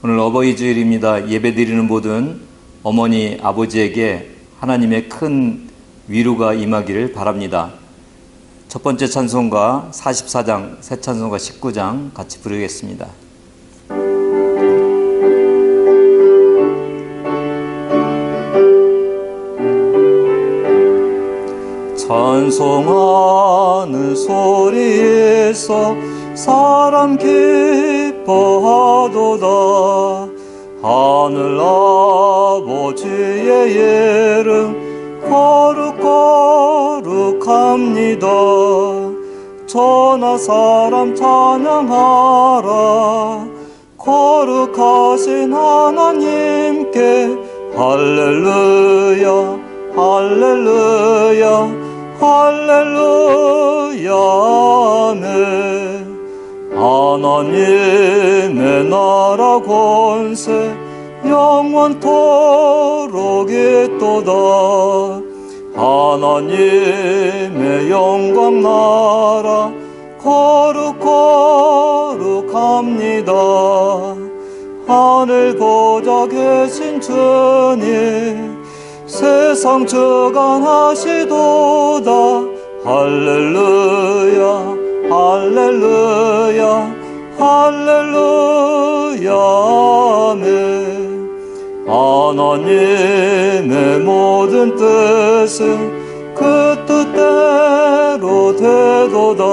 오늘 어버이 주일입니다. 예배드리는 모든 어머니, 아버지에게 하나님의 큰 위로가 임하기를 바랍니다. 첫 번째 찬송가 44장, 새 찬송가 19장 같이 부르겠습니다. 찬송하는 소리에서 사람 기뻐하도다. 하늘 아버지의 이름 거룩거룩합니다. 천하 사람 찬양하라. 거룩하신 하나님께 할렐루야 할렐루야 할렐루야 아멘. 하나님의 나라 권세 영원토록 있도다. 하나님의 영광 나라 거룩거룩합니다. 하늘 보좌 계신 주님 세상 주관하시도다. 할렐루야 할렐루야 할렐루야 아멘. 하나님의 모든 뜻은 그 뜻대로 되도다.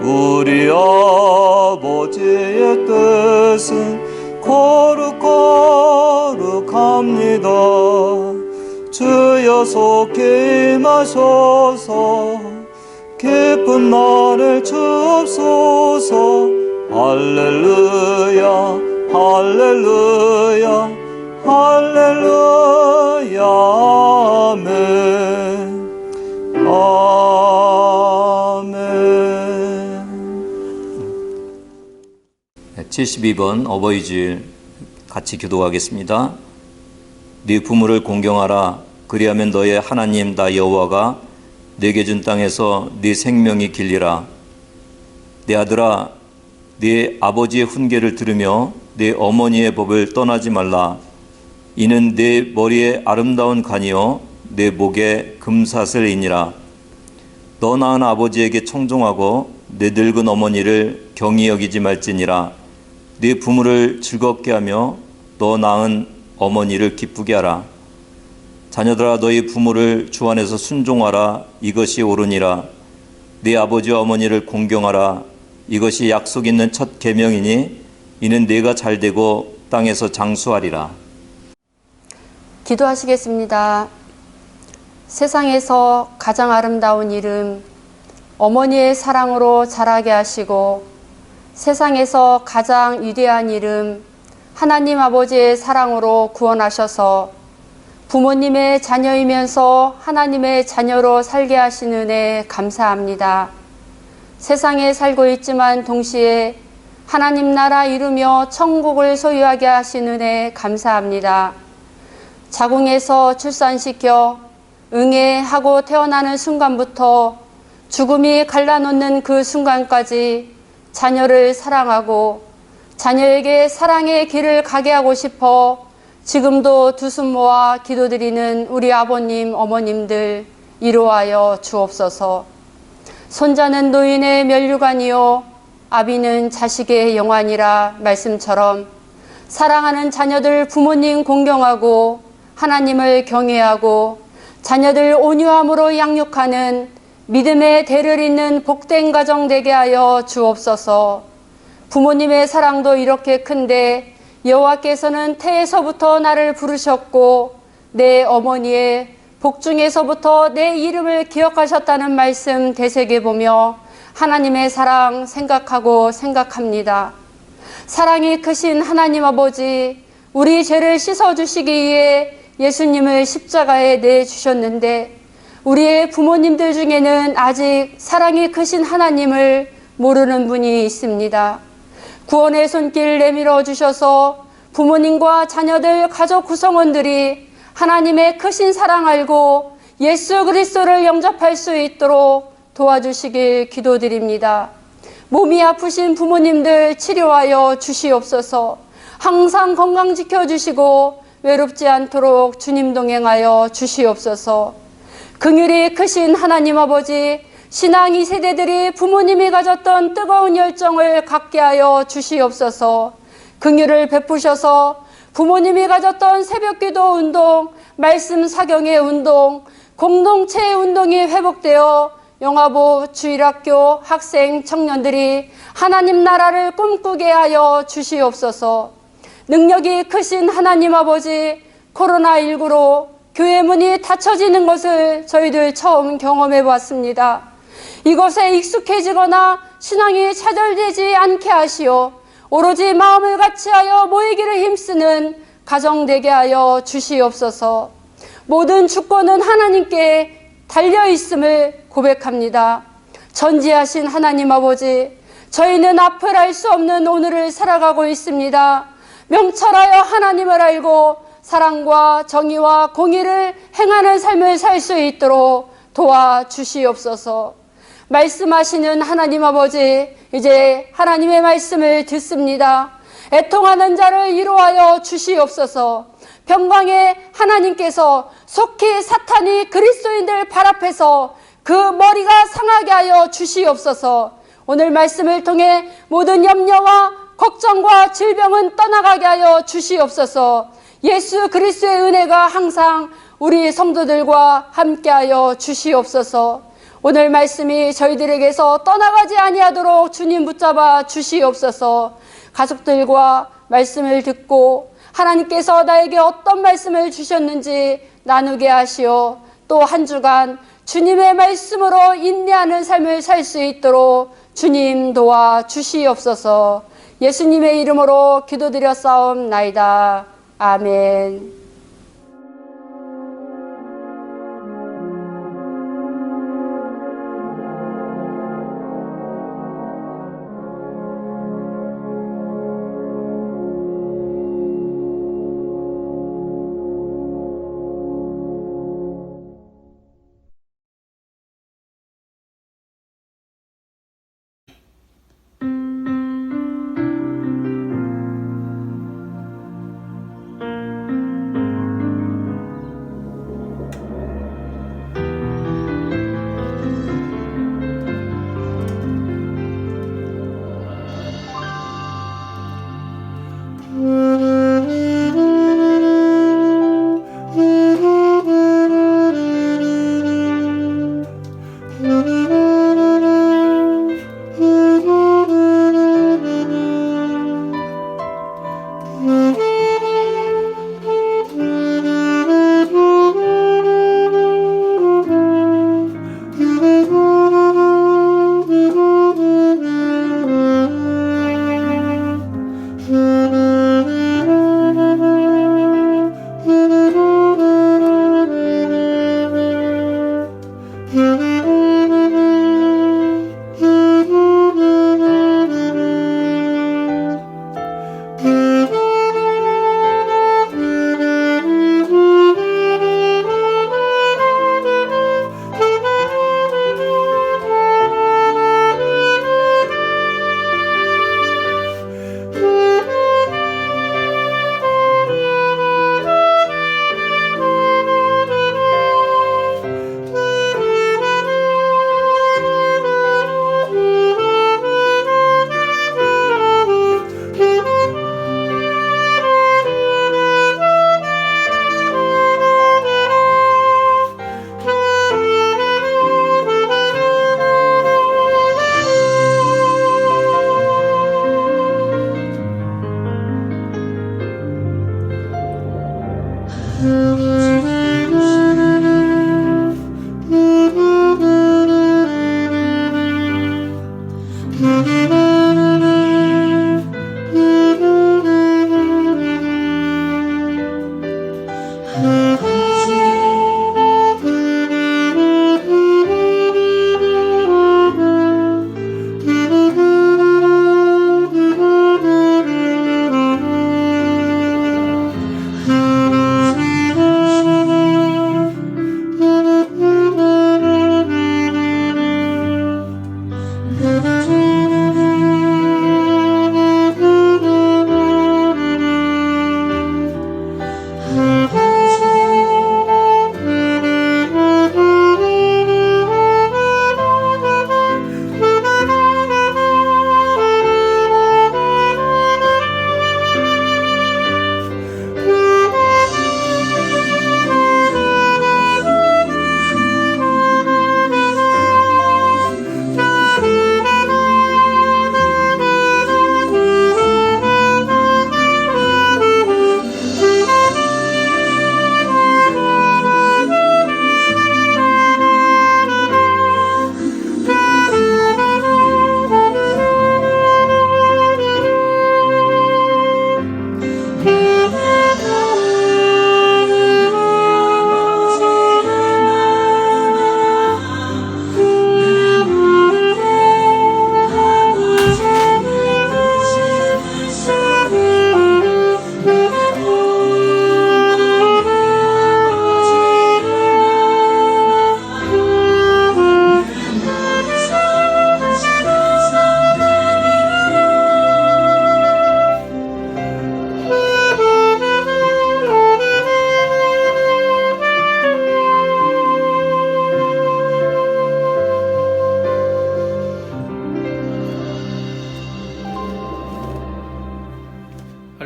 우리 아버지의 뜻은 거룩거룩합니다. 주여 속히 임하소서. 기쁜 날을 주옵소서. 할렐루야 할렐루야 할렐루야 아멘 아멘. 72번 어버이 주일 같이 기도하겠습니다. 네 부모를 공경하라. 그리하면 너의 하나님 나 여호와가 네게 준 땅에서 네 생명이 길리라. 내 아들아, 네 아버지의 훈계를 들으며 네 어머니의 법을 떠나지 말라. 이는 네 머리에 아름다운 간이요 내 목에 금사슬이니라. 너 낳은 아버지에게 청종하고 내 늙은 어머니를 경히 여기지 말지니라. 네 부모를 즐겁게 하며 너 낳은 어머니를 기쁘게 하라. 자녀들아, 너희 부모를 주 안에서 순종하라. 이것이 옳으니라. 네 아버지와 어머니를 공경하라. 이것이 약속 있는 첫 계명이니 이는 네가 잘되고 땅에서 장수하리라. 기도하시겠습니다. 세상에서 가장 아름다운 이름, 어머니의 사랑으로 자라게 하시고 세상에서 가장 위대한 이름, 하나님 아버지의 사랑으로 구원하셔서 부모님의 자녀이면서 하나님의 자녀로 살게 하신 은혜 감사합니다. 세상에 살고 있지만 동시에 하나님 나라 이루며 천국을 소유하게 하신 은혜 감사합니다. 자궁에서 출산시켜 응애하고 태어나는 순간부터 죽음이 갈라놓는 그 순간까지 자녀를 사랑하고 자녀에게 사랑의 길을 가게 하고 싶어 지금도 두 손 모아 기도드리는 우리 아버님, 어머님들 이로하여 주옵소서. 손자는 노인의 면류관이요 아비는 자식의 영환이라 말씀처럼 사랑하는 자녀들 부모님 공경하고 하나님을 경외하고 자녀들 온유함으로 양육하는 믿음의 대를 잇는 복된 가정 되게 하여 주옵소서. 부모님의 사랑도 이렇게 큰데 여호와께서는 태에서부터 나를 부르셨고 내 어머니의 복중에서부터 내 이름을 기억하셨다는 말씀 되새겨보며 하나님의 사랑 생각합니다. 사랑이 크신 하나님 아버지, 우리 죄를 씻어주시기 위해 예수님을 십자가에 내주셨는데 우리의 부모님들 중에는 아직 사랑이 크신 하나님을 모르는 분이 있습니다. 구원의 손길 내밀어 주셔서 부모님과 자녀들, 가족 구성원들이 하나님의 크신 사랑 알고 예수 그리스도를 영접할 수 있도록 도와주시길 기도드립니다. 몸이 아프신 부모님들 치료하여 주시옵소서. 항상 건강 지켜주시고 외롭지 않도록 주님 동행하여 주시옵소서. 긍휼이 크신 하나님 아버지, 신앙 2세대들이 부모님이 가졌던 뜨거운 열정을 갖게 하여 주시옵소서. 긍휼을 베푸셔서 부모님이 가졌던 새벽기도 운동, 말씀 사경의 운동, 공동체의 운동이 회복되어 영화부 주일학교 학생 청년들이 하나님 나라를 꿈꾸게 하여 주시옵소서. 능력이 크신 하나님 아버지, 코로나19로 교회 문이 닫혀지는 것을 저희들 처음 경험해 보았습니다. 이것에 익숙해지거나 신앙이 차별되지 않게 하시어 오로지 마음을 같이하여 모이기를 힘쓰는 가정 되게 하여 주시옵소서. 모든 주권은 하나님께 달려있음을 고백합니다. 전지하신 하나님 아버지, 저희는 앞을 알 수 없는 오늘을 살아가고 있습니다. 명철하여 하나님을 알고 사랑과 정의와 공의를 행하는 삶을 살 수 있도록 도와주시옵소서. 말씀하시는 하나님 아버지, 이제 하나님의 말씀을 듣습니다. 애통하는 자를 위로하여 주시옵소서. 평강의 하나님께서 속히 사탄이 그리스도인들 발 앞에서 그 머리가 상하게 하여 주시옵소서. 오늘 말씀을 통해 모든 염려와 걱정과 질병은 떠나가게 하여 주시옵소서. 예수 그리스도의 은혜가 항상 우리 성도들과 함께하여 주시옵소서. 오늘 말씀이 저희들에게서 떠나가지 아니하도록 주님 붙잡아 주시옵소서. 가족들과 말씀을 듣고 하나님께서 나에게 어떤 말씀을 주셨는지 나누게 하시어 또 한 주간 주님의 말씀으로 인내하는 삶을 살 수 있도록 주님 도와 주시옵소서. 예수님의 이름으로 기도드렸사옵나이다. 아멘.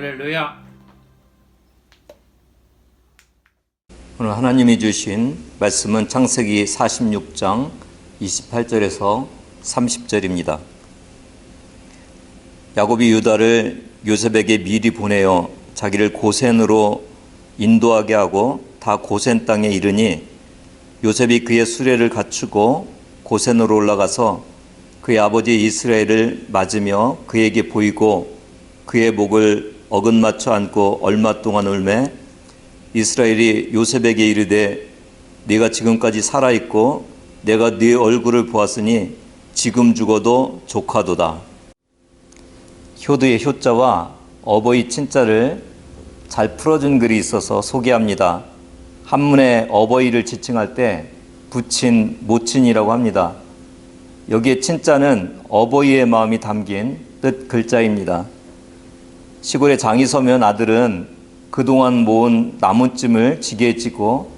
할렐루야. 오늘 하나님이 주신 말씀은 창세기 46장 28절에서 30절입니다. 야곱이 유다를 요셉에게 미리 보내어 자기를 고센으로 인도하게 하고 다 고센 땅에 이르니 요셉이 그의 수레를 갖추고 고센으로 올라가서 그의 아버지 이스라엘을 맞으며 그에게 보이고 그의 목을 어긋맞춰 안고 얼마 동안 울매 이스라엘이 요셉에게 이르되 네가 지금까지 살아있고 내가 네 얼굴을 보았으니 지금 죽어도 조카도다. 효도의 효자와 어버이 친자를 잘 풀어준 글이 있어서 소개합니다. 한문에 어버이를 지칭할 때 부친, 모친이라고 합니다. 여기에 친자는 어버이의 마음이 담긴 뜻 글자입니다. 시골에 장이 서면 아들은 그동안 모은 나무찜을 지게에 찌고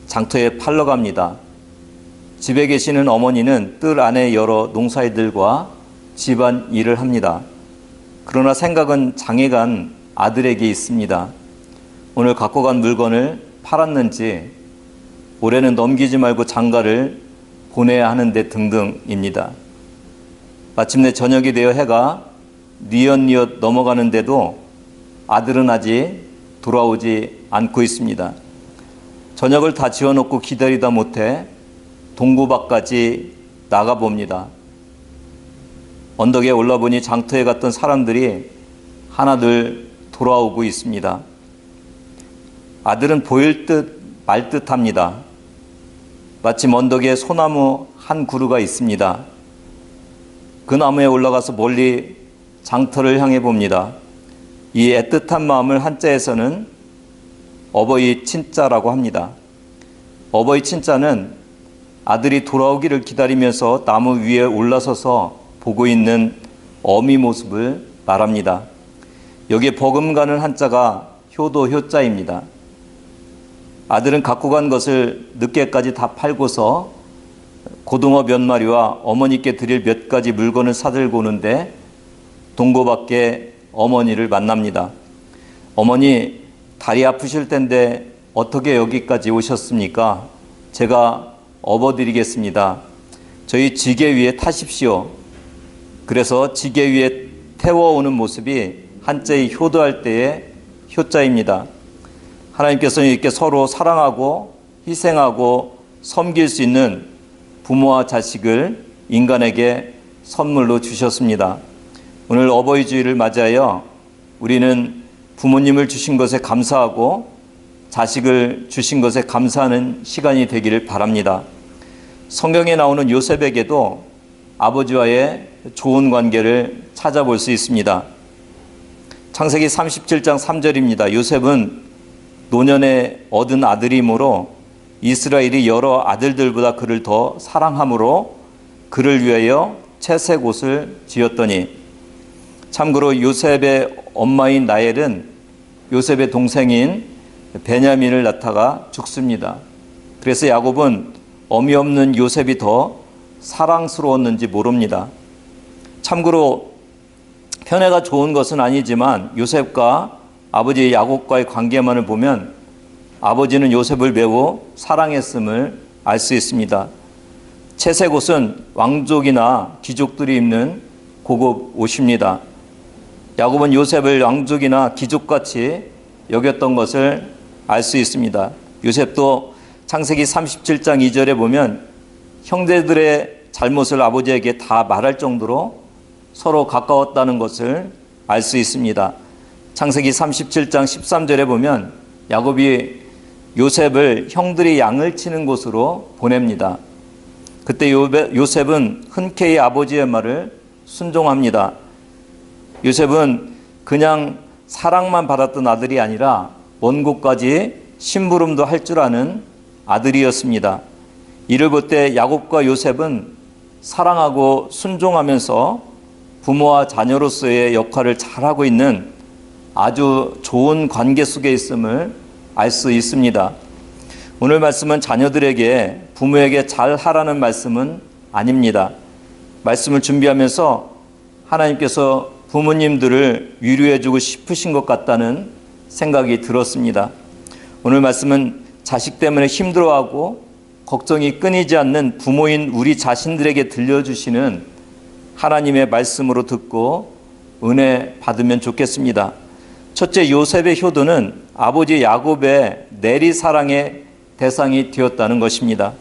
장터에 팔러 갑니다. 집에 계시는 어머니는 뜰 안에 여러 농사일들과 집안 일을 합니다. 그러나 생각은 장에 간 아들에게 있습니다. 오늘 갖고 간 물건을 팔았는지, 올해는 넘기지 말고 장가를 보내야 하는데 등등입니다. 마침내 저녁이 되어 해가 뉘엿뉘엿 넘어가는데도 아들은 아직 돌아오지 않고 있습니다. 저녁을 다 지어놓고 기다리다 못해 동구 밖까지 나가봅니다. 언덕에 올라보니 장터에 갔던 사람들이 하나둘 돌아오고 있습니다. 아들은 보일 듯 말 듯합니다. 마침 언덕에 소나무 한 그루가 있습니다. 그 나무에 올라가서 멀리 장터를 향해 봅니다. 이 애틋한 마음을 한자에서는 어버이 친자라고 합니다. 어버이 친자는 아들이 돌아오기를 기다리면서 나무 위에 올라서서 보고 있는 어미 모습을 말합니다. 여기에 버금가는 한자가 효도 효자입니다. 아들은 갖고 간 것을 늦게까지 다 팔고서 고등어 몇 마리와 어머니께 드릴 몇 가지 물건을 사들고 오는데 동고 밖에 어머니를 만납니다. 어머니, 다리 아프실 텐데 어떻게 여기까지 오셨습니까? 제가 업어드리겠습니다. 저희 지게 위에 타십시오. 그래서 지게 위에 태워오는 모습이 한자의 효도할 때의 효자입니다. 하나님께서는 이렇게 서로 사랑하고 희생하고 섬길 수 있는 부모와 자식을 인간에게 선물로 주셨습니다. 오늘 어버이 주일을 맞이하여 우리는 부모님을 주신 것에 감사하고 자식을 주신 것에 감사하는 시간이 되기를 바랍니다. 성경에 나오는 요셉에게도 아버지와의 좋은 관계를 찾아볼 수 있습니다. 창세기 37장 3절입니다. 요셉은 노년에 얻은 아들이므로 이스라엘이 여러 아들들보다 그를 더 사랑함으로 그를 위하여 채색 옷을 지었더니, 참고로 요셉의 엄마인 라헬은 요셉의 동생인 베냐민을 낳다가 죽습니다. 그래서 야곱은 어미 없는 요셉이 더 사랑스러웠는지 모릅니다. 참고로 편애가 좋은 것은 아니지만 요셉과 아버지 야곱과의 관계만을 보면 아버지는 요셉을 매우 사랑했음을 알 수 있습니다. 채색 옷은 왕족이나 귀족들이 입는 고급 옷입니다. 야곱은 요셉을 왕족이나 귀족같이 여겼던 것을 알 수 있습니다. 요셉도 창세기 37장 2절에 보면 형제들의 잘못을 아버지에게 다 말할 정도로 서로 가까웠다는 것을 알 수 있습니다. 창세기 37장 13절에 보면 야곱이 요셉을 형들이 양을 치는 곳으로 보냅니다. 그때 요셉은 흔쾌히 아버지의 말을 순종합니다. 요셉은 그냥 사랑만 받았던 아들이 아니라 먼 곳까지 심부름도 할 줄 아는 아들이었습니다. 이를 볼 때 야곱과 요셉은 사랑하고 순종하면서 부모와 자녀로서의 역할을 잘하고 있는 아주 좋은 관계 속에 있음을 알 수 있습니다. 오늘 말씀은 자녀들에게 부모에게 잘하라는 말씀은 아닙니다. 말씀을 준비하면서 하나님께서 부모님들을 위로해주고 싶으신 것 같다는 생각이 들었습니다. 오늘 말씀은 자식 때문에 힘들어하고 걱정이 끊이지 않는 부모인 우리 자신들에게 들려주시는 하나님의 말씀으로 듣고 은혜 받으면 좋겠습니다. 첫째, 요셉의 효도는 아버지 야곱의 내리사랑의 대상이 되었다는 것입니다.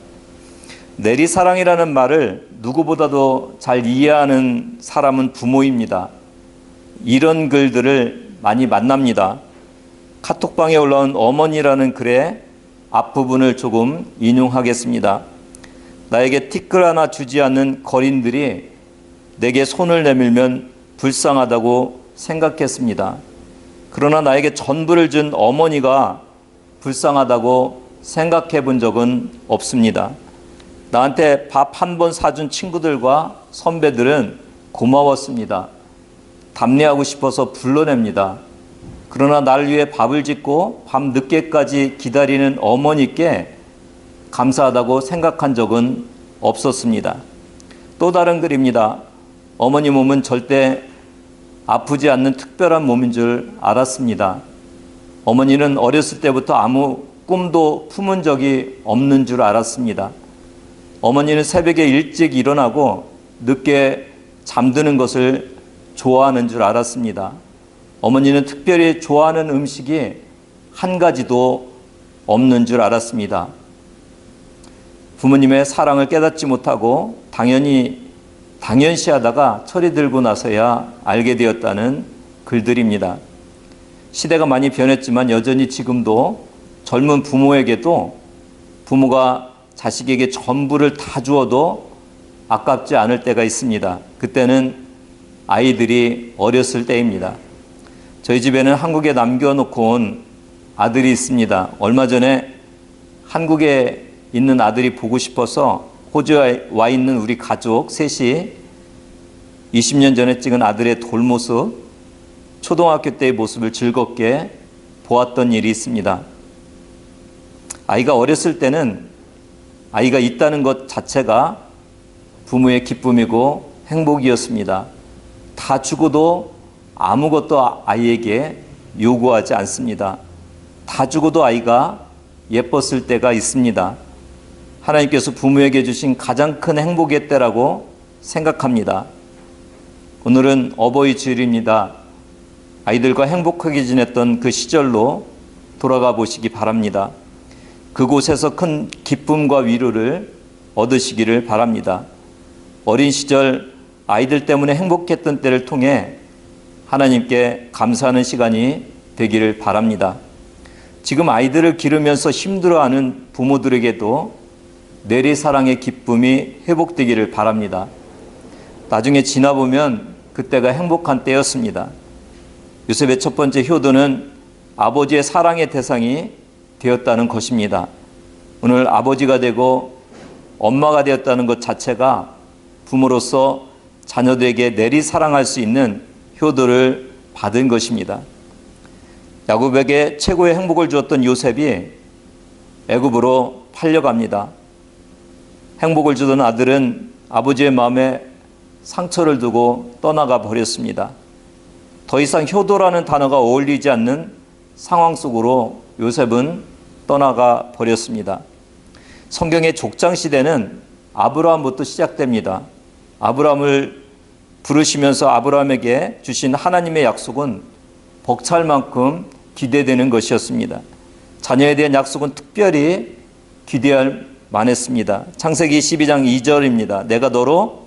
내리사랑이라는 말을 누구보다도 잘 이해하는 사람은 부모입니다. 이런 글들을 많이 만납니다. 카톡방에 올라온 어머니라는 글의 앞부분을 조금 인용하겠습니다. 나에게 티끌 하나 주지 않는 거린들이 내게 손을 내밀면 불쌍하다고 생각했습니다. 그러나 나에게 전부를 준 어머니가 불쌍하다고 생각해 본 적은 없습니다. 나한테 밥 한 번 사준 친구들과 선배들은 고마웠습니다. 답례하고 싶어서 불러냅니다. 그러나 날 위해 밥을 짓고 밤 늦게까지 기다리는 어머니께 감사하다고 생각한 적은 없었습니다. 또 다른 글입니다. 어머니 몸은 절대 아프지 않는 특별한 몸인 줄 알았습니다. 어머니는 어렸을 때부터 아무 꿈도 품은 적이 없는 줄 알았습니다. 어머니는 새벽에 일찍 일어나고 늦게 잠드는 것을 좋아하는 줄 알았습니다. 어머니는 특별히 좋아하는 음식이 한 가지도 없는 줄 알았습니다. 부모님의 사랑을 깨닫지 못하고 당연시하다가 철이 들고 나서야 알게 되었다는 글들입니다. 시대가 많이 변했지만 여전히 지금도 젊은 부모에게도 부모가 자식에게 전부를 다 주어도 아깝지 않을 때가 있습니다. 그때는 아이들이 어렸을 때입니다. 저희 집에는 한국에 남겨놓고 온 아들이 있습니다. 얼마 전에 한국에 있는 아들이 보고 싶어서 호주에 와 있는 우리 가족 셋이 20년 전에 찍은 아들의 돌모습, 초등학교 때의 모습을 즐겁게 보았던 일이 있습니다. 아이가 어렸을 때는 아이가 있다는 것 자체가 부모의 기쁨이고 행복이었습니다. 다 주고도 아무것도 아이에게 요구하지 않습니다. 다 주고도 아이가 예뻤을 때가 있습니다. 하나님께서 부모에게 주신 가장 큰 행복의 때라고 생각합니다. 오늘은 어버이 주일입니다. 아이들과 행복하게 지냈던 그 시절로 돌아가 보시기 바랍니다. 그곳에서 큰 기쁨과 위로를 얻으시기를 바랍니다. 어린 시절 아이들 때문에 행복했던 때를 통해 하나님께 감사하는 시간이 되기를 바랍니다. 지금 아이들을 기르면서 힘들어하는 부모들에게도 내리사랑의 기쁨이 회복되기를 바랍니다. 나중에 지나보면 그때가 행복한 때였습니다. 요셉의 첫 번째 효도는 아버지의 사랑의 대상이 되었다는 것입니다. 오늘 아버지가 되고 엄마가 되었다는 것 자체가 부모로서 자녀들에게 내리사랑할 수 있는 효도를 받은 것입니다. 야곱에게 최고의 행복을 주었던 요셉이 애굽으로 팔려갑니다. 행복을 주던 아들은 아버지의 마음에 상처를 두고 떠나가 버렸습니다. 더 이상 효도라는 단어가 어울리지 않는 상황 속으로 요셉은 떠나가 버렸습니다. 성경의 족장 시대는 아브라함부터 시작됩니다. 아브라함을 부르시면서 아브라함에게 주신 하나님의 약속은 벅찰 만큼 기대되는 것이었습니다. 자녀에 대한 약속은 특별히 기대할 만했습니다. 창세기 12장 2절입니다. 내가 너로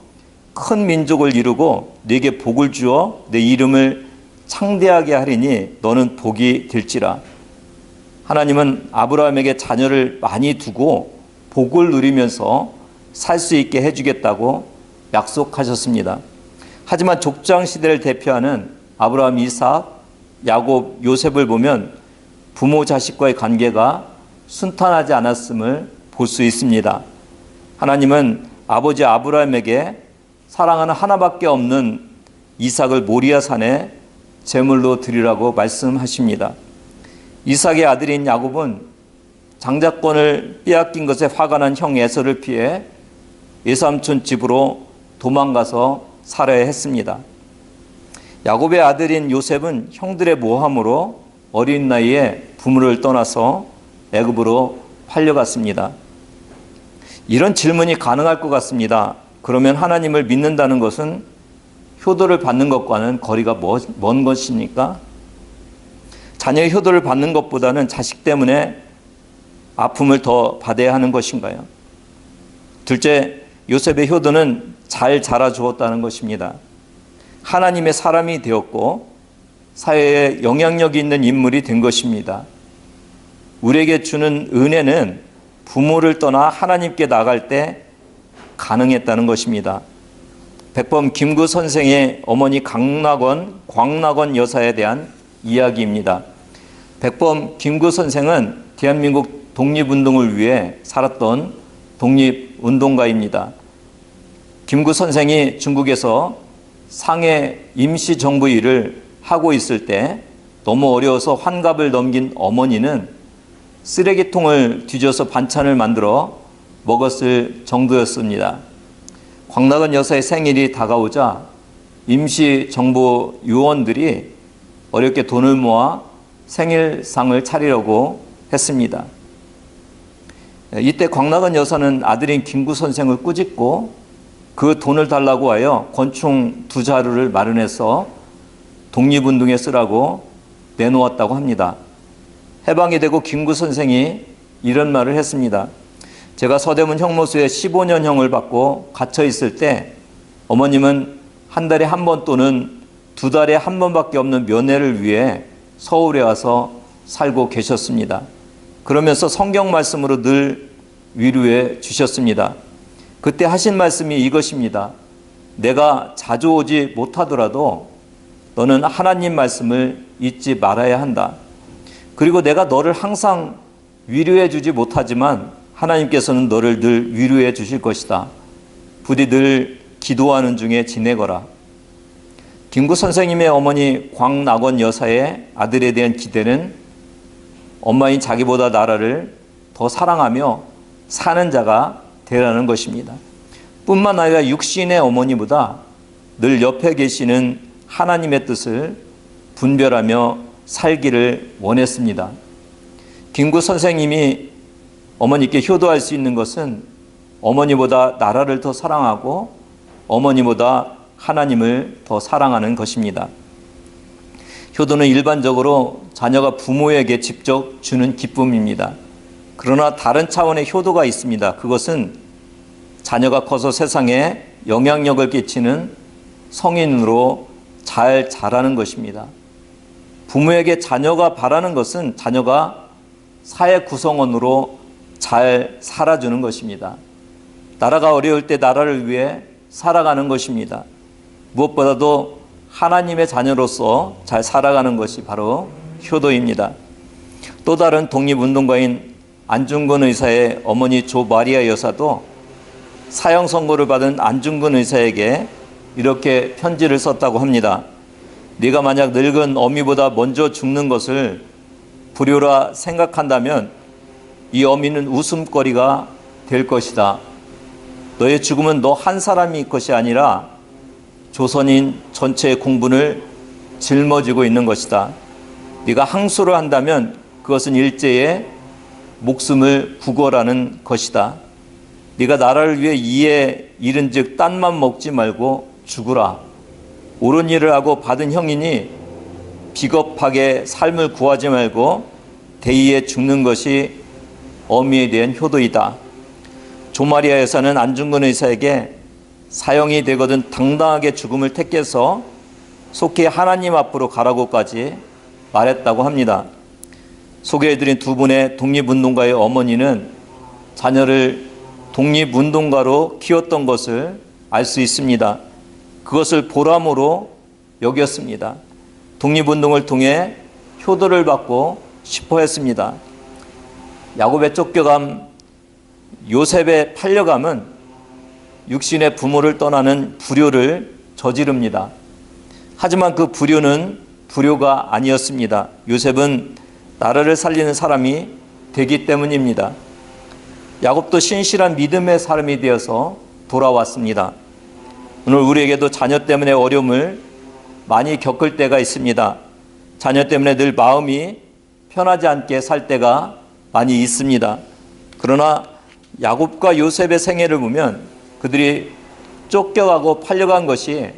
큰 민족을 이루고 네게 복을 주어 내 이름을 창대하게 하리니 너는 복이 될지라. 하나님은 아브라함에게 자녀를 많이 두고 복을 누리면서 살 수 있게 해주겠다고 약속하셨습니다. 하지만 족장 시대를 대표하는 아브라함, 이삭, 야곱, 요셉을 보면 부모 자식과의 관계가 순탄하지 않았음을 볼 수 있습니다. 하나님은 아버지 아브라함에게 사랑하는 하나밖에 없는 이삭을 모리아 산에 제물로 드리라고 말씀하십니다. 이삭의 아들인 야곱은 장자권을 빼앗긴 것에 화가 난 형 에서를 피해 외삼촌 집으로 도망가서 살아야 했습니다. 야곱의 아들인 요셉은 형들의 모함으로 어린 나이에 부모를 떠나서 애굽으로 팔려갔습니다. 이런 질문이 가능할 것 같습니다. 그러면 하나님을 믿는다는 것은 효도를 받는 것과는 거리가 먼 것입니까? 자녀의 효도를 받는 것보다는 자식 때문에 아픔을 더 받아야 하는 것인가요? 둘째, 요셉의 효도는 잘 자라주었다는 것입니다. 하나님의 사람이 되었고 사회에 영향력이 있는 인물이 된 것입니다. 우리에게 주는 은혜는 부모를 떠나 하나님께 나갈 때 가능했다는 것입니다. 백범 김구 선생의 어머니 광낙원 여사에 대한 이야기입니다. 백범 김구 선생은 대한민국 독립운동을 위해 살았던 독립운동가입니다. 김구 선생이 중국에서 상해 임시정부 일을 하고 있을 때 너무 어려워서 환갑을 넘긴 어머니는 쓰레기통을 뒤져서 반찬을 만들어 먹었을 정도였습니다. 광낙원 여사의 생일이 다가오자 임시정부 요원들이 어렵게 돈을 모아 생일상을 차리려고 했습니다. 이때 광낙원 여사는 아들인 김구 선생을 꾸짖고 그 돈을 달라고 하여 권총 2자루를 마련해서 독립운동에 쓰라고 내놓았다고 합니다. 해방이 되고 김구 선생이 이런 말을 했습니다. 제가 서대문 형무소에 15년형을 받고 갇혀 있을 때 어머님은 한 달에 한 번 또는 2달에 한 번밖에 없는 면회를 위해 서울에 와서 살고 계셨습니다. 그러면서 성경 말씀으로 늘 위로해 주셨습니다. 그때 하신 말씀이 이것입니다. 내가 자주 오지 못하더라도 너는 하나님 말씀을 잊지 말아야 한다. 그리고 내가 너를 항상 위로해 주지 못하지만 하나님께서는 너를 늘 위로해 주실 것이다. 부디 늘 기도하는 중에 지내거라. 김구 선생님의 어머니 광낙원 여사의 아들에 대한 기대는 엄마인 자기보다 나라를 더 사랑하며 사는 자가 되라는 것입니다. 뿐만 아니라 육신의 어머니보다 늘 옆에 계시는 하나님의 뜻을 분별하며 살기를 원했습니다. 김구 선생님이 어머니께 효도할 수 있는 것은 어머니보다 나라를 더 사랑하고 어머니보다 하나님을 더 사랑하는 것입니다. 효도는 일반적으로 자녀가 부모에게 직접 주는 기쁨입니다. 그러나 다른 차원의 효도가 있습니다. 그것은 자녀가 커서 세상에 영향력을 끼치는 성인으로 잘 자라는 것입니다. 부모에게 자녀가 바라는 것은 자녀가 사회 구성원으로 잘 살아주는 것입니다. 나라가 어려울 때 나라를 위해 살아가는 것입니다. 무엇보다도 하나님의 자녀로서 잘 살아가는 것이 바로 효도입니다. 또 다른 독립운동가인 안중근 의사의 어머니 조마리아 여사도 사형 선고를 받은 안중근 의사에게 이렇게 편지를 썼다고 합니다. 네가 만약 늙은 어미보다 먼저 죽는 것을 불효라 생각한다면 이 어미는 웃음거리가 될 것이다. 너의 죽음은 너 한 사람이 것이 아니라 조선인 전체의 공분을 짊어지고 있는 것이다. 네가 항소를 한다면 그것은 일제의 목숨을 구걸하는 것이다. 네가 나라를 위해 이에 이른즉 딴만 먹지 말고 죽으라. 옳은 일을 하고 받은 형이니 비겁하게 삶을 구하지 말고 대의에 죽는 것이 어미에 대한 효도이다. 조마리아 여사는 안중근 의사에게 사형이 되거든 당당하게 죽음을 택해서 속히 하나님 앞으로 가라고까지 말했다고 합니다. 소개해드린 두 분의 독립운동가의 어머니는 자녀를 독립운동가로 키웠던 것을 알 수 있습니다. 그것을 보람으로 여겼습니다. 독립운동을 통해 효도를 받고 싶어 했습니다. 야곱의 쫓겨감, 요셉의 팔려감은 육신의 부모를 떠나는 불효를 저지릅니다. 하지만 그 불효는 불효가 아니었습니다. 요셉은 나라를 살리는 사람이 되기 때문입니다. 야곱도 신실한 믿음의 사람이 되어서 돌아왔습니다. 오늘 우리에게도 자녀 때문에 어려움을 많이 겪을 때가 있습니다. 자녀 때문에 늘 마음이 편하지 않게 살 때가 많이 있습니다. 그러나 야곱과 요셉의 생애를 보면 그들이 쫓겨가고 팔려간 것이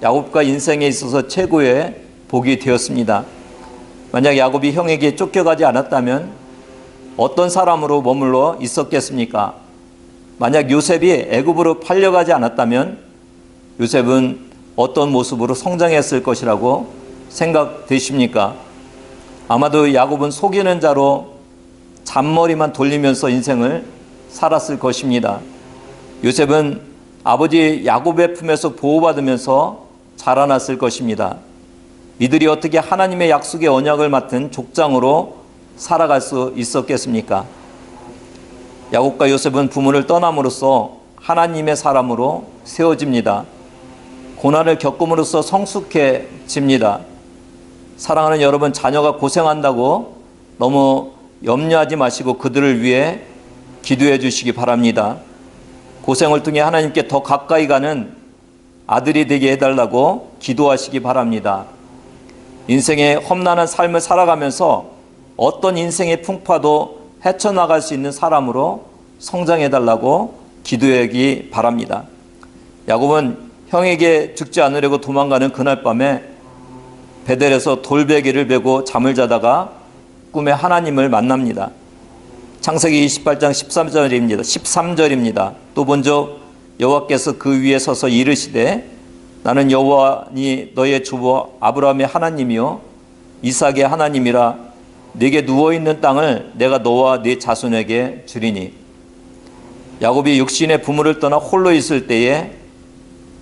야곱과 인생에 있어서 최고의 복이 되었습니다. 만약 야곱이 형에게 쫓겨가지 않았다면 어떤 사람으로 머물러 있었겠습니까? 만약 요셉이 애굽으로 팔려가지 않았다면 요셉은 어떤 모습으로 성장했을 것이라고 생각되십니까? 아마도 야곱은 속이는 자로 잔머리만 돌리면서 인생을 살았을 것입니다. 요셉은 아버지 야곱의 품에서 보호받으면서 자라났을 것입니다. 이들이 어떻게 하나님의 약속의 언약을 맡은 족장으로 살아갈 수 있었겠습니까? 야곱과 요셉은 부모를 떠남으로써 하나님의 사람으로 세워집니다. 고난을 겪음으로써 성숙해집니다. 사랑하는 여러분, 자녀가 고생한다고 너무 염려하지 마시고 그들을 위해 기도해 주시기 바랍니다. 고생을 통해 하나님께 더 가까이 가는 아들이 되게 해달라고 기도하시기 바랍니다. 인생의 험난한 삶을 살아가면서 어떤 인생의 풍파도 헤쳐나갈 수 있는 사람으로 성장해달라고 기도하기 바랍니다. 야곱은 형에게 죽지 않으려고 도망가는 그날 밤에 베델에서 돌베개를 베고 잠을 자다가 꿈에 하나님을 만납니다. 창세기 28장 13절입니다. 또 본적 여호와께서 그 위에 서서 이르시되 나는 여호와니 너의 주부 아브라함의 하나님이요 이삭의 하나님이라 네게 누워있는 땅을 내가 너와 네 자손에게 주리니. 야곱이 육신의 부모를 떠나 홀로 있을 때에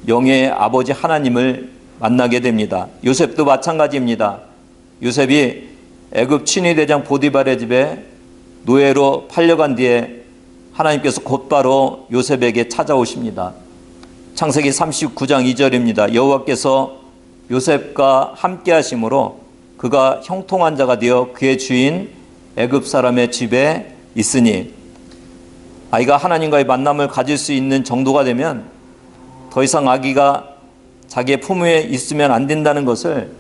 영의 아버지 하나님을 만나게 됩니다. 요셉도 마찬가지입니다. 요셉이 애굽 친위대장 보디발의 집에 노예로 팔려간 뒤에 하나님께서 곧바로 요셉에게 찾아오십니다. 창세기 39장 2절입니다. 여호와께서 요셉과 함께 하심으로 그가 형통한 자가 되어 그의 주인 애굽 사람의 집에 있으니. 아이가 하나님과의 만남을 가질 수 있는 정도가 되면 더 이상 아기가 자기의 품에 있으면 안 된다는 것을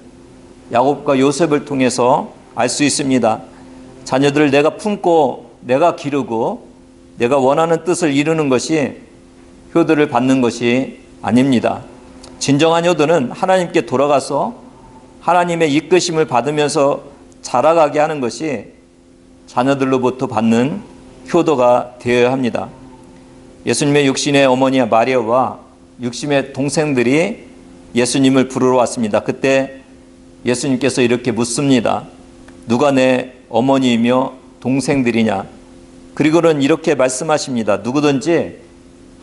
야곱과 요셉을 통해서 알 수 있습니다. 자녀들을 내가 품고 내가 기르고 내가 원하는 뜻을 이루는 것이 효도를 받는 것이 아닙니다. 진정한 효도는 하나님께 돌아가서 하나님의 이끄심을 받으면서 자라가게 하는 것이 자녀들로부터 받는 효도가 되어야 합니다. 예수님의 육신의 어머니 마리아와 육신의 동생들이 예수님을 부르러 왔습니다. 그때 예수님께서 이렇게 묻습니다. 누가 내 어머니이며 동생들이냐? 그리고는 이렇게 말씀하십니다. 누구든지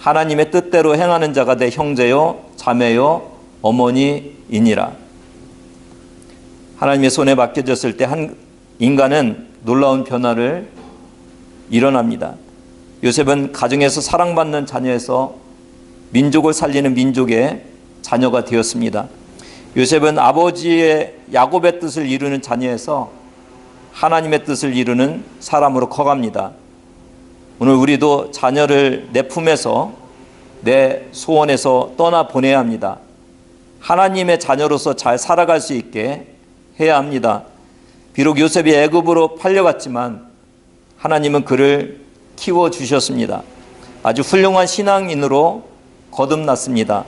하나님의 뜻대로 행하는 자가 내 형제요 자매요 어머니이니라. 하나님의 손에 맡겨졌을 때 한 인간은 놀라운 변화를 일어납니다. 요셉은 가정에서 사랑받는 자녀에서 민족을 살리는 민족의 자녀가 되었습니다. 요셉은 아버지의 야곱의 뜻을 이루는 자녀에서 하나님의 뜻을 이루는 사람으로 커갑니다. 오늘 우리도 자녀를 내 품에서 내 소원에서 떠나 보내야 합니다. 하나님의 자녀로서 잘 살아갈 수 있게 해야 합니다. 비록 요셉이 애굽으로 팔려갔지만 하나님은 그를 키워주셨습니다. 아주 훌륭한 신앙인으로 거듭났습니다.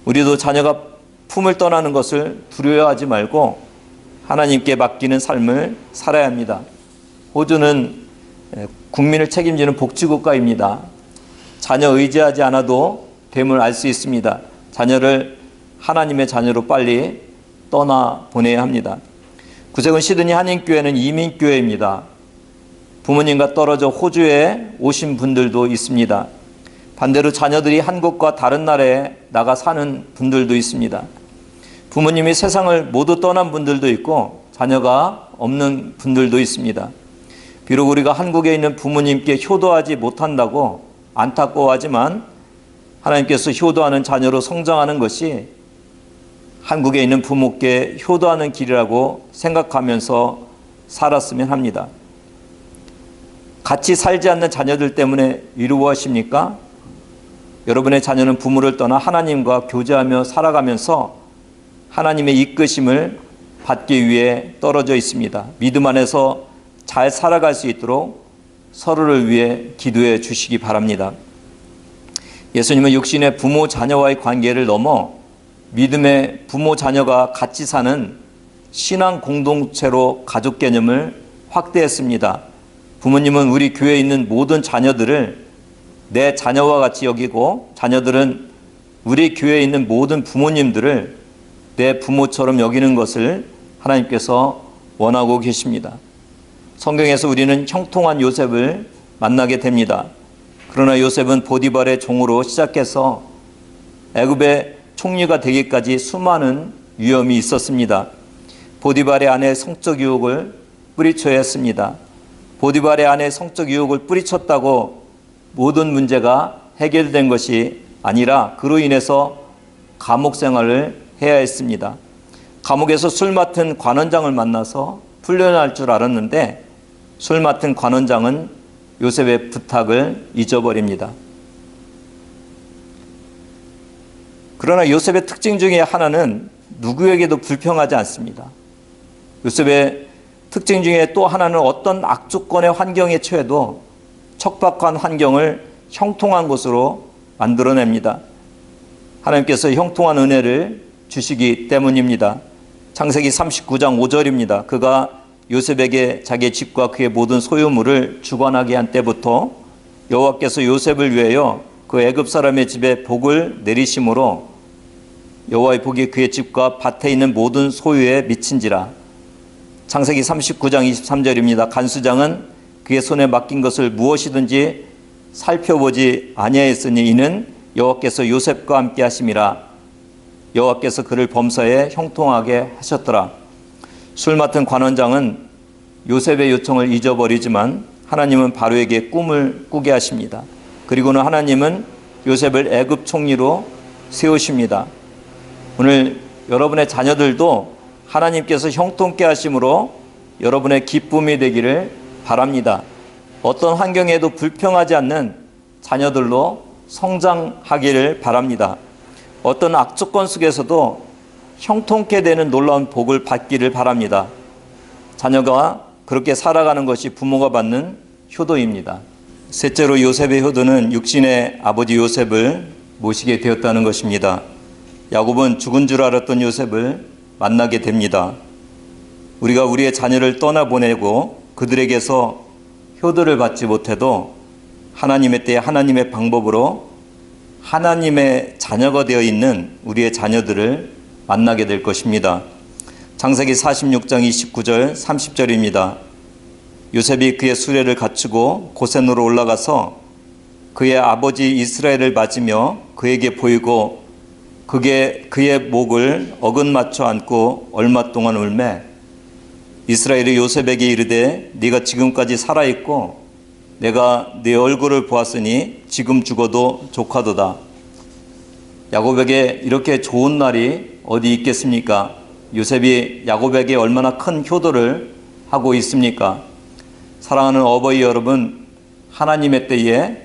우리도 자녀가 품을 떠나는 것을 두려워하지 말고 하나님께 맡기는 삶을 살아야 합니다. 호주는 국민을 책임지는 복지국가입니다. 자녀 의지하지 않아도 됨을 알 수 있습니다. 자녀를 하나님의 자녀로 빨리 떠나 보내야 합니다. 구세군 시드니 한인교회는 이민교회입니다. 부모님과 떨어져 호주에 오신 분들도 있습니다. 반대로 자녀들이 한국과 다른 나라에 나가 사는 분들도 있습니다. 부모님이 세상을 모두 떠난 분들도 있고 자녀가 없는 분들도 있습니다. 비록 우리가 한국에 있는 부모님께 효도하지 못한다고 안타까워하지만 하나님께서 효도하는 자녀로 성장하는 것이 한국에 있는 부모께 효도하는 길이라고 생각하면서 살았으면 합니다. 같이 살지 않는 자녀들 때문에 위로하십니까? 여러분의 자녀는 부모를 떠나 하나님과 교제하며 살아가면서 하나님의 이끄심을 받기 위해 떨어져 있습니다. 믿음 안에서 잘 살아갈 수 있도록 서로를 위해 기도해 주시기 바랍니다. 예수님은 육신의 부모 자녀와의 관계를 넘어 믿음의 부모 자녀가 같이 사는 신앙 공동체로 가족 개념을 확대했습니다. 부모님은 우리 교회에 있는 모든 자녀들을 내 자녀와 같이 여기고, 자녀들은 우리 교회에 있는 모든 부모님들을 내 부모처럼 여기는 것을 하나님께서 원하고 계십니다. 성경에서 우리는 형통한 요셉을 만나게 됩니다. 그러나 요셉은 보디발의 종으로 시작해서 애굽의 총리가 되기까지 수많은 위험이 있었습니다. 보디발의 아내의 성적 유혹을 뿌리쳐야 했습니다. 보디발의 아내의 성적 유혹을 뿌리쳤다고 모든 문제가 해결된 것이 아니라 그로 인해서 감옥 생활을 해야 했습니다. 감옥에서 술 맡은 관원장을 만나서 풀려날 줄 알았는데 술 맡은 관원장은 요셉의 부탁을 잊어버립니다. 그러나 요셉의 특징 중에 하나는 누구에게도 불평하지 않습니다. 요셉의 특징 중에 또 하나는 어떤 악조건의 환경에 처해도 척박한 환경을 형통한 곳으로 만들어냅니다. 하나님께서 형통한 은혜를 주시기 때문입니다. 창세기 39장 5절입니다. 그가 요셉에게 자기의 집과 그의 모든 소유물을 주관하게 한 때부터 여호와께서 요셉을 위하여 그 애굽 사람의 집에 복을 내리심으로 여호와의 복이 그의 집과 밭에 있는 모든 소유에 미친지라. 창세기 39장 23절입니다. 간수장은 그의 손에 맡긴 것을 무엇이든지 살펴보지 아니하였으니 이는 여호와께서 요셉과 함께 하심이라. 여호와께서 그를 범사에 형통하게 하셨더라. 술 맡은 관원장은 요셉의 요청을 잊어버리지만 하나님은 바로에게 꿈을 꾸게 하십니다. 그리고는 하나님은 요셉을 애굽 총리로 세우십니다. 오늘 여러분의 자녀들도 하나님께서 형통케 하심으로 여러분의 기쁨이 되기를 바랍니다. 어떤 환경에도 불평하지 않는 자녀들로 성장하기를 바랍니다. 어떤 악조건 속에서도 형통케 되는 놀라운 복을 받기를 바랍니다. 자녀가 그렇게 살아가는 것이 부모가 받는 효도입니다. 셋째로 요셉의 효도는 육신의 아버지 요셉을 모시게 되었다는 것입니다. 야곱은 죽은 줄 알았던 요셉을 만나게 됩니다. 우리가 우리의 자녀를 떠나보내고 그들에게서 효도를 받지 못해도 하나님의 때에 하나님의 방법으로 하나님의 자녀가 되어 있는 우리의 자녀들을 만나게 될 것입니다. 창세기 46장 29절 30절입니다. 요셉이 그의 수레를 갖추고 고센으로 올라가서 그의 아버지 이스라엘을 맞으며 그에게 보이고 그의 목을 어긋 맞춰 안고 얼마 동안 울매 이스라엘이 요셉에게 이르되 네가 지금까지 살아있고 내가 네 얼굴을 보았으니 지금 죽어도 족하도다. 야곱에게 이렇게 좋은 날이 어디 있겠습니까? 요셉이 야곱에게 얼마나 큰 효도를 하고 있습니까? 사랑하는 어버이 여러분, 하나님의 때에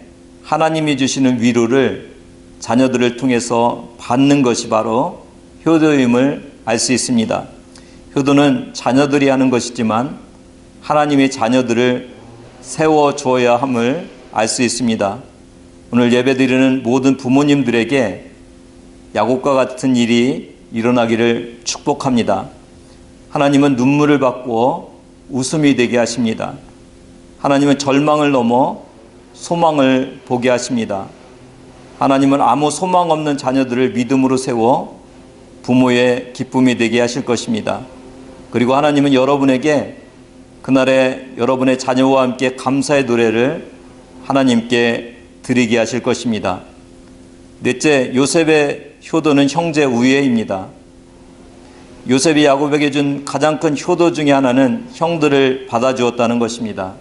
하나님이 주시는 위로를 자녀들을 통해서 받는 것이 바로 효도임을 알 수 있습니다. 효도는 자녀들이 하는 것이지만 하나님의 자녀들을 세워줘야 함을 알 수 있습니다. 오늘 예배드리는 모든 부모님들에게 야곱과 같은 일이 일어나기를 축복합니다. 하나님은 눈물을 받고 웃음이 되게 하십니다. 하나님은 절망을 넘어 소망을 보게 하십니다. 하나님은 아무 소망 없는 자녀들을 믿음으로 세워 부모의 기쁨이 되게 하실 것입니다. 그리고 하나님은 여러분에게 그날에 여러분의 자녀와 함께 감사의 노래를 하나님께 드리게 하실 것입니다. 넷째, 요셉의 효도는 형제 우애입니다. 요셉이 야곱에게 준 가장 큰 효도 중에 하나는 형들을 받아주었다는 것입니다.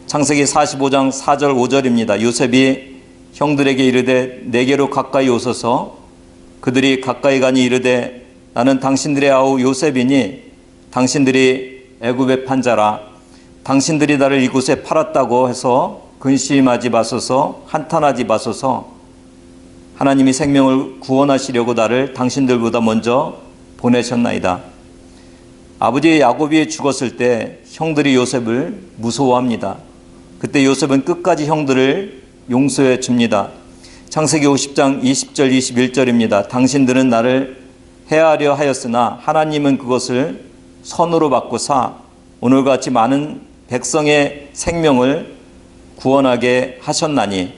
창세기 45장 4절 5절입니다. 요셉이 형들에게 이르되 내게로 가까이 오소서. 그들이 가까이 가니 이르되 나는 당신들의 아우 요셉이니 당신들이 애굽의 판자라. 당신들이 나를 이곳에 팔았다고 해서 근심하지 마소서. 한탄하지 마소서. 하나님이 생명을 구원하시려고 나를 당신들보다 먼저 보내셨나이다. 아버지 야곱이 죽었을 때 형들이 요셉을 무서워합니다. 그때 요셉은 끝까지 형들을 용서해 줍니다. 창세기 50장 20절 21절입니다. 당신들은 나를 해하려 하였으나 하나님은 그것을 선으로 바꾸사 오늘같이 많은 백성의 생명을 구원하게 하셨나니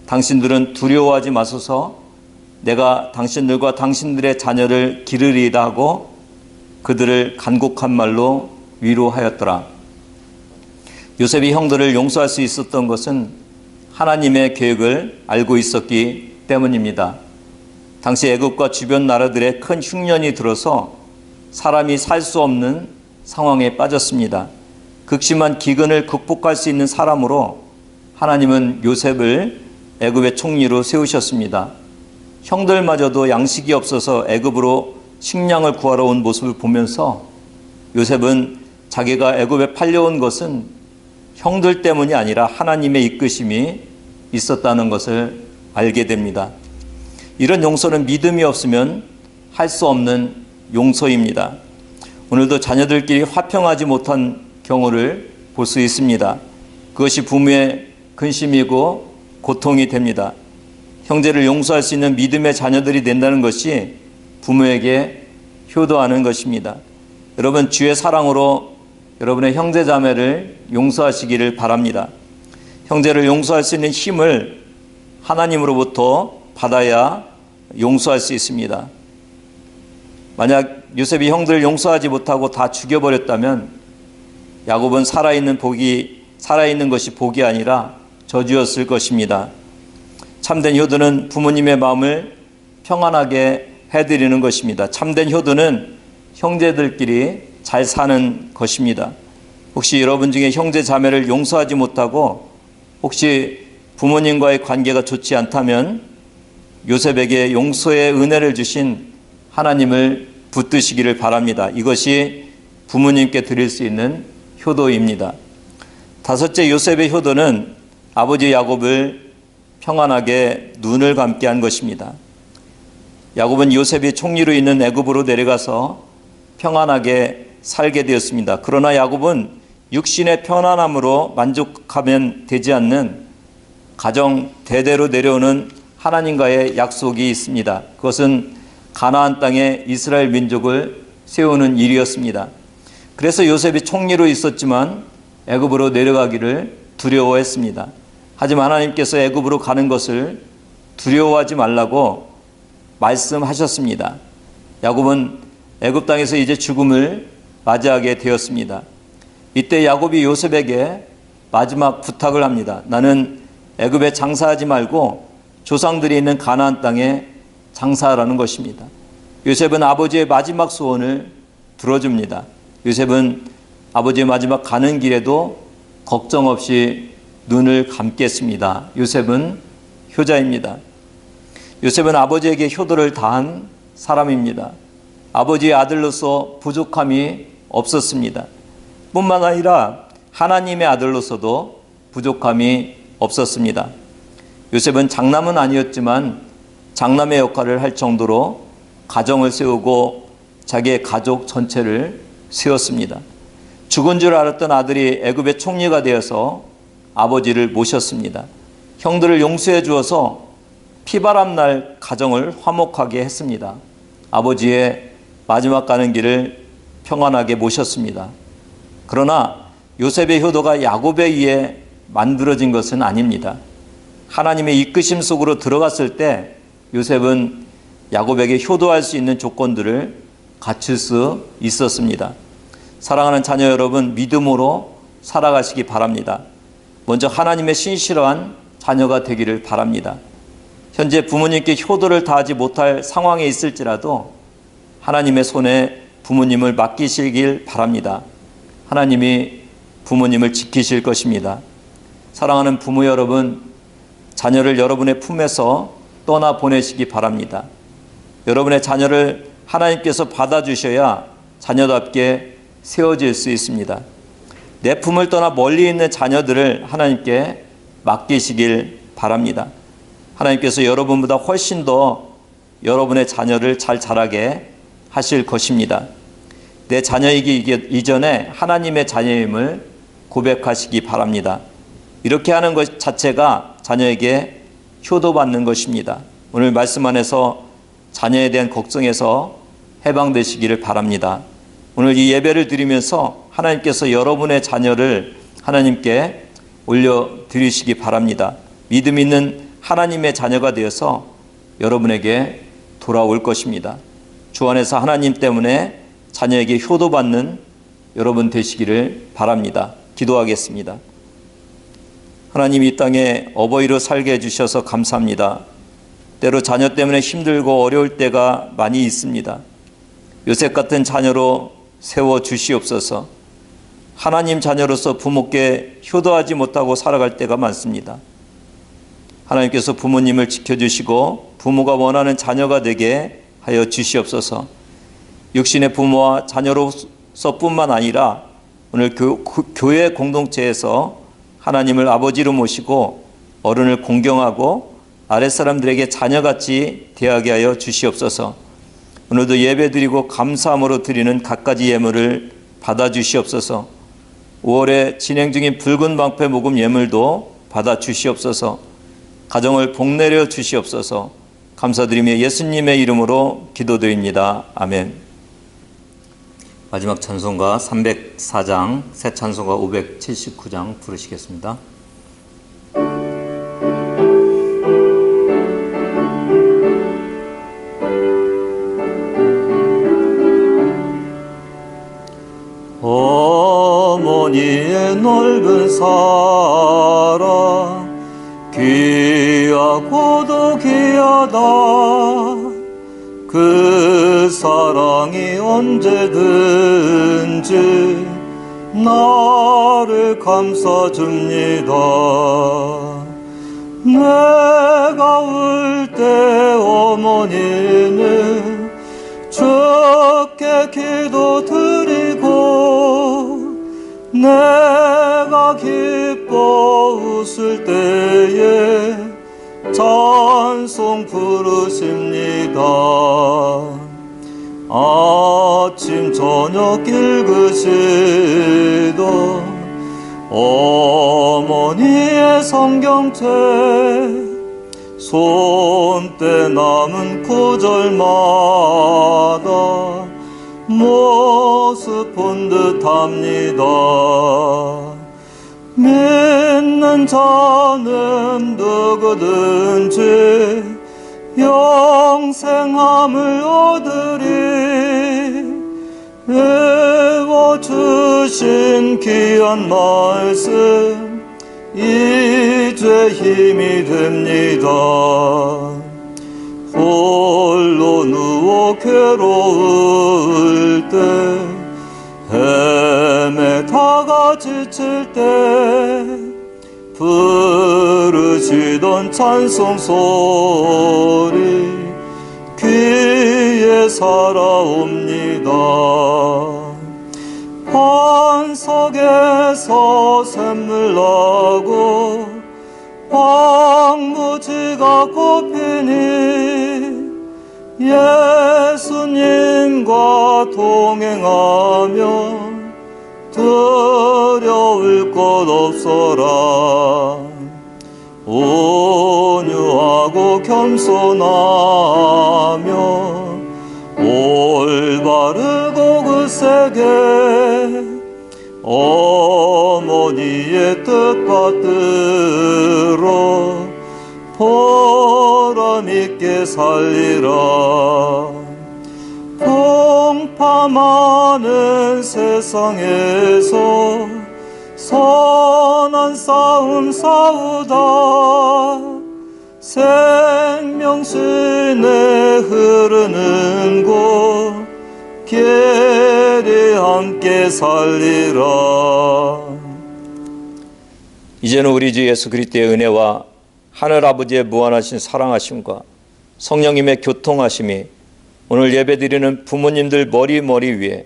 당신들은 두려워하지 마소서. 내가 당신들과 당신들의 자녀를 기르리이다 하고 그들을 간곡한 말로 위로하였더라. 요셉이 형들을 용서할 수 있었던 것은 하나님의 계획을 알고 있었기 때문입니다. 당시 애굽과 주변 나라들의 큰 흉년이 들어서 사람이 살 수 없는 상황에 빠졌습니다. 극심한 기근을 극복할 수 있는 사람으로 하나님은 요셉을 애굽의 총리로 세우셨습니다. 형들마저도 양식이 없어서 애굽으로 식량을 구하러 온 모습을 보면서 요셉은 자기가 애굽에 팔려온 것은 형들 때문이 아니라 하나님의 이끄심이 있었다는 것을 알게 됩니다. 이런 용서는 믿음이 없으면 할 수 없는 용서입니다. 오늘도 자녀들끼리 화평하지 못한 경우를 볼 수 있습니다. 그것이 부모의 근심이고 고통이 됩니다. 형제를 용서할 수 있는 믿음의 자녀들이 된다는 것이 부모에게 효도하는 것입니다. 여러분, 주의 사랑으로 여러분의 형제 자매를 용서하시기를 바랍니다. 형제를 용서할 수 있는 힘을 하나님으로부터 받아야 용서할 수 있습니다. 만약 요셉이 형들을 용서하지 못하고 다 죽여버렸다면 야곱은 살아있는 것이 복이 아니라 저주였을 것입니다. 참된 효도는 부모님의 마음을 평안하게 해드리는 것입니다. 참된 효도는 형제들끼리 잘 사는 것입니다. 혹시 여러분 중에 형제 자매를 용서하지 못하고 혹시 부모님과의 관계가 좋지 않다면 요셉에게 용서의 은혜를 주신 하나님을 붙드시기를 바랍니다. 이것이 부모님께 드릴 수 있는 효도입니다. 다섯째, 요셉의 효도는 아버지 야곱을 평안하게 눈을 감게 한 것입니다. 야곱은 요셉이 총리로 있는 애굽으로 내려가서 평안하게 살게 되었습니다. 그러나 야곱은 육신의 편안함으로 만족하면 되지 않는 가정 대대로 내려오는 하나님과의 약속이 있습니다. 그것은 가나안 땅에 이스라엘 민족을 세우는 일이었습니다. 그래서 요셉이 총리로 있었지만 애굽으로 내려가기를 두려워했습니다. 하지만 하나님께서 애굽으로 가는 것을 두려워하지 말라고 말씀하셨습니다. 야곱은 애굽 땅에서 이제 죽음을 맞이하게 되었습니다. 이때 야곱이 요셉에게 마지막 부탁을 합니다. 나는 애굽에 장사하지 말고 조상들이 있는 가나안 땅에 장사하라는 것입니다. 요셉은 아버지의 마지막 소원을 들어줍니다. 요셉은 아버지의 마지막 가는 길에도 걱정 없이 눈을 감겠습니다. 요셉은 효자입니다. 요셉은 아버지에게 효도를 다한 사람입니다. 아버지의 아들로서 부족함이 없었습니다. 뿐만 아니라 하나님의 아들로서도 부족함이 없었습니다. 요셉은 장남은 아니었지만 장남의 역할을 할 정도로 가정을 세우고 자기의 가족 전체를 세웠습니다. 죽은 줄 알았던 아들이 애굽의 총리가 되어서 아버지를 모셨습니다. 형들을 용서해 주어서 피바람 날 가정을 화목하게 했습니다. 아버지의 마지막 가는 길을 평안하게 모셨습니다. 그러나 요셉의 효도가 야곱에 의해 만들어진 것은 아닙니다. 하나님의 이끄심 속으로 들어갔을 때 요셉은 야곱에게 효도할 수 있는 조건들을 갖출 수 있었습니다. 사랑하는 자녀 여러분, 믿음으로 살아가시기 바랍니다. 먼저 하나님의 신실한 자녀가 되기를 바랍니다. 현재 부모님께 효도를 다하지 못할 상황에 있을지라도 하나님의 손에 부모님을 맡기시길 바랍니다. 하나님이 부모님을 지키실 것입니다. 사랑하는 부모 여러분, 자녀를 여러분의 품에서 떠나 보내시기 바랍니다. 여러분의 자녀를 하나님께서 받아주셔야 자녀답게 세워질 수 있습니다. 내 품을 떠나 멀리 있는 자녀들을 하나님께 맡기시길 바랍니다. 하나님께서 여러분보다 훨씬 더 여러분의 자녀를 잘 자라게 하실 것입니다. 내 자녀이기 이전에 하나님의 자녀임을 고백하시기 바랍니다. 이렇게 하는 것 자체가 자녀에게 효도받는 것입니다. 오늘 말씀 안에서 자녀에 대한 걱정에서 해방되시기를 바랍니다. 오늘 이 예배를 드리면서 하나님께서 여러분의 자녀를 하나님께 올려드리시기 바랍니다. 믿음 있는 하나님의 자녀가 되어서 여러분에게 돌아올 것입니다. 주 안에서 하나님 때문에 자녀에게 효도받는 여러분 되시기를 바랍니다. 기도하겠습니다. 하나님, 이 땅에 어버이로 살게 해주셔서 감사합니다. 때로 자녀 때문에 힘들고 어려울 때가 많이 있습니다. 요셉 같은 자녀로 세워주시옵소서. 하나님 자녀로서 부모께 효도하지 못하고 살아갈 때가 많습니다. 하나님께서 부모님을 지켜주시고 부모가 원하는 자녀가 되게 하여 주시옵소서. 육신의 부모와 자녀로서뿐만 아니라 오늘 교회 공동체에서 하나님을 아버지로 모시고 어른을 공경하고 아랫사람들에게 자녀같이 대하게 하여 주시옵소서. 오늘도 예배드리고 감사함으로 드리는 갖가지 예물을 받아주시옵소서. 5월에 진행 중인 붉은 방패 모금 예물도 받아주시옵소서. 가정을 복내려 주시옵소서. 감사드리며 예수님의 이름으로 기도드립니다. 아멘. 마지막 찬송가 304장, 새 찬송가 579장 부르시겠습니다. 어머니의 넓은 사랑 귀하고도 귀하다. 그 사랑이 언제든지 나를 감싸줍니다. 내가 울 때 어머니는 주께 기도드리고 내가 기뻐 웃을 때에 찬송 부르십니다. 아침 저녁 읽으시던 어머니의 성경책 손때 남은 구절마다 모습 본 듯합니다. 믿는 자는 누구든지 영생함을 얻으리. 외워주신 귀한 말씀 이제 힘이 됩니다. 홀로 누워 괴로울 때 헤매다가 지칠 때 부르시던 찬송 소리 귀에 살아옵니다. 반석에서 샘물 나고 황무지가 꽃피니 예수님과 동행하며 두려울 것 없어라. 온유하고 겸손하며 올바르고 굳세게 어머니의 뜻 받들어 보람있게 살리라. 풍파많은 세상에서 선한 싸움 싸우다 생명신에 흐르는 곳 길이 함께 살리라. 이제는 우리 주 예수 그리스도의 은혜와 하늘 아버지의 무한하신 사랑하심과 성령님의 교통하심이 오늘 예배드리는 부모님들 머리 위에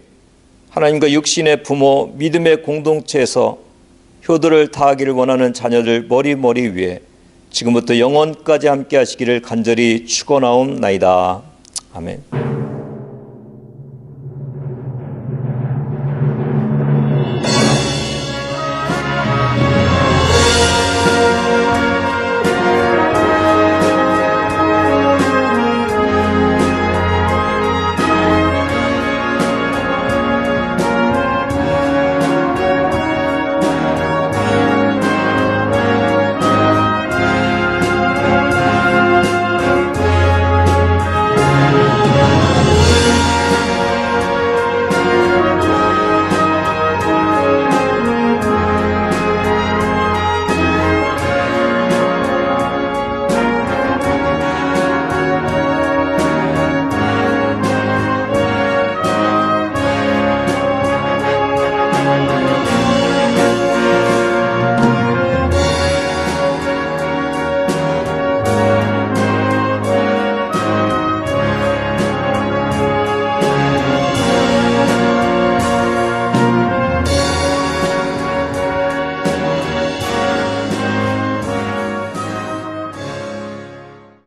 하나님과 육신의 부모 믿음의 공동체에서 효도를 다하기를 원하는 자녀들 머리 위에 지금부터 영원까지 함께 하시기를 간절히 축원하옵나이다. 아멘.